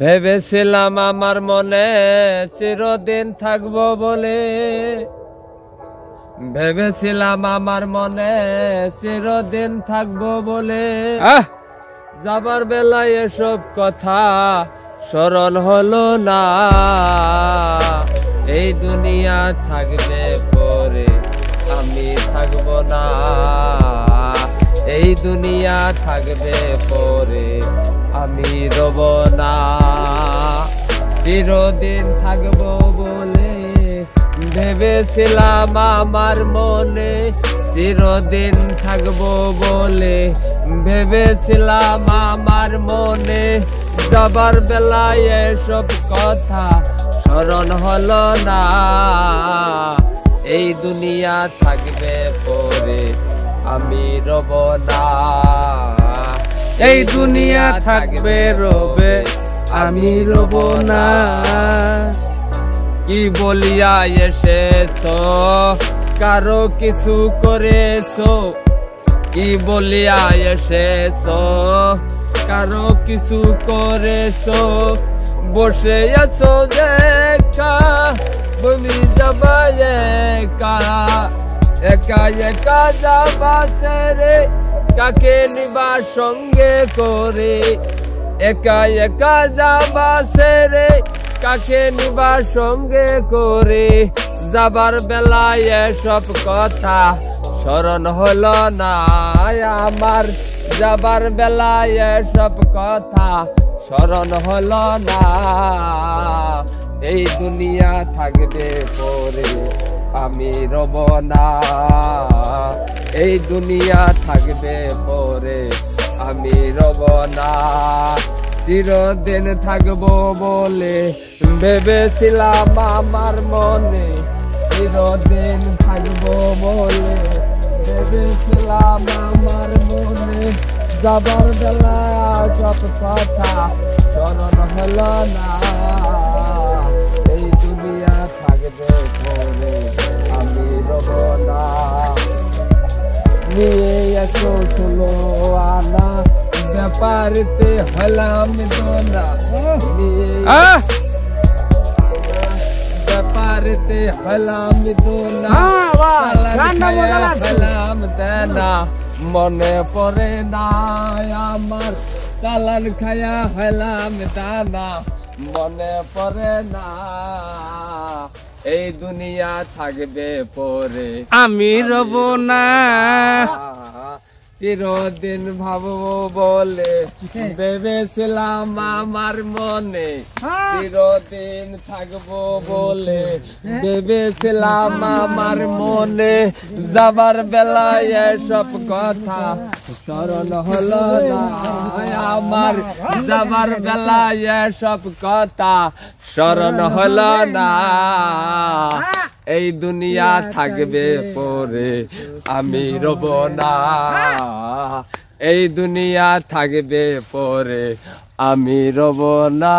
ভেবেছিলাম আমার মনে চিরদিন থাকবো বলে, ভেবেছিলাম আমার মনে চিরদিন থাকবো বলে, যাবার বেলায় এসব কথা স্মরণ হলো না। এই দুনিয়া থাকবে পরে আমি থাকবো না, এই দুনিয়া থাকবে পরে আমি রব না। চিরদিন থাকবো বলে ভেবেছিলাম আমার মনে, চিরদিন থাকবো বলে ভেবেছিলাম আমার মনে, যাবার বেলায় এসব কথা স্মরণ হলো না। এই দুনিয়া থাকবে পরে আমি রব না, এই দুনিয়া থাকবে রবে আমি রব না। কি বলিয়া এসেছো কারো কিছু করেছো, কি বলিয়া এসেছো কারো কিছু করেছো, বসে আছো দেখা তুমি যাবা একা, একা একা যাবা ছেড়ে কাকে নিবা সঙ্গে করে, একা একা যাবা ছেড়ে কাকে নিবা সঙ্গে করে, যাবার বেলায় এসব কথা স্মরণ হলো না আমার, যাবার বেলায় এসব কথা স্মরণ হলো না। এই দুনিয়া থাকবে পরে আমি রব না, এই দুনিয়া থাকবে পরে আমি রব না। চিরদিন থাকবো বলে ভেবেছিলাম আমার মনে, চিরদিন থাকবো বলে ভেবেছিলাম আমার মনে, যাবার বেলায় সব কথা স্মরণ হলো না। এই দুনিয়া থাকবে পরে আমি রব না। নিয়ে এসো ষোলো আনা ব্যাপারিতে হলাম দোনা, ব্যাপারিতে হলাম দোনা, হলাম দেনা মনে পড়ে না আমার, চালান খায়া হলাম দানা মনে পড়ে না। এই দুনিয়া থাকবে পরে আমি রব না, চিরদিন ভাববো বলে ভেবেছিলাম আমার মনে, চিরদিন থাকবো বলে ভেবেছিলাম আমার মনে, যাবার বেলায় এসব কথা স্মরণ হলো না আমার, যাবার বেলায় এসব কথা স্মরণ হলো না। এই দুনিয়া থাকবে পরে আমি রব না, এই দুনিয়া থাকবে পরে আমি রব না।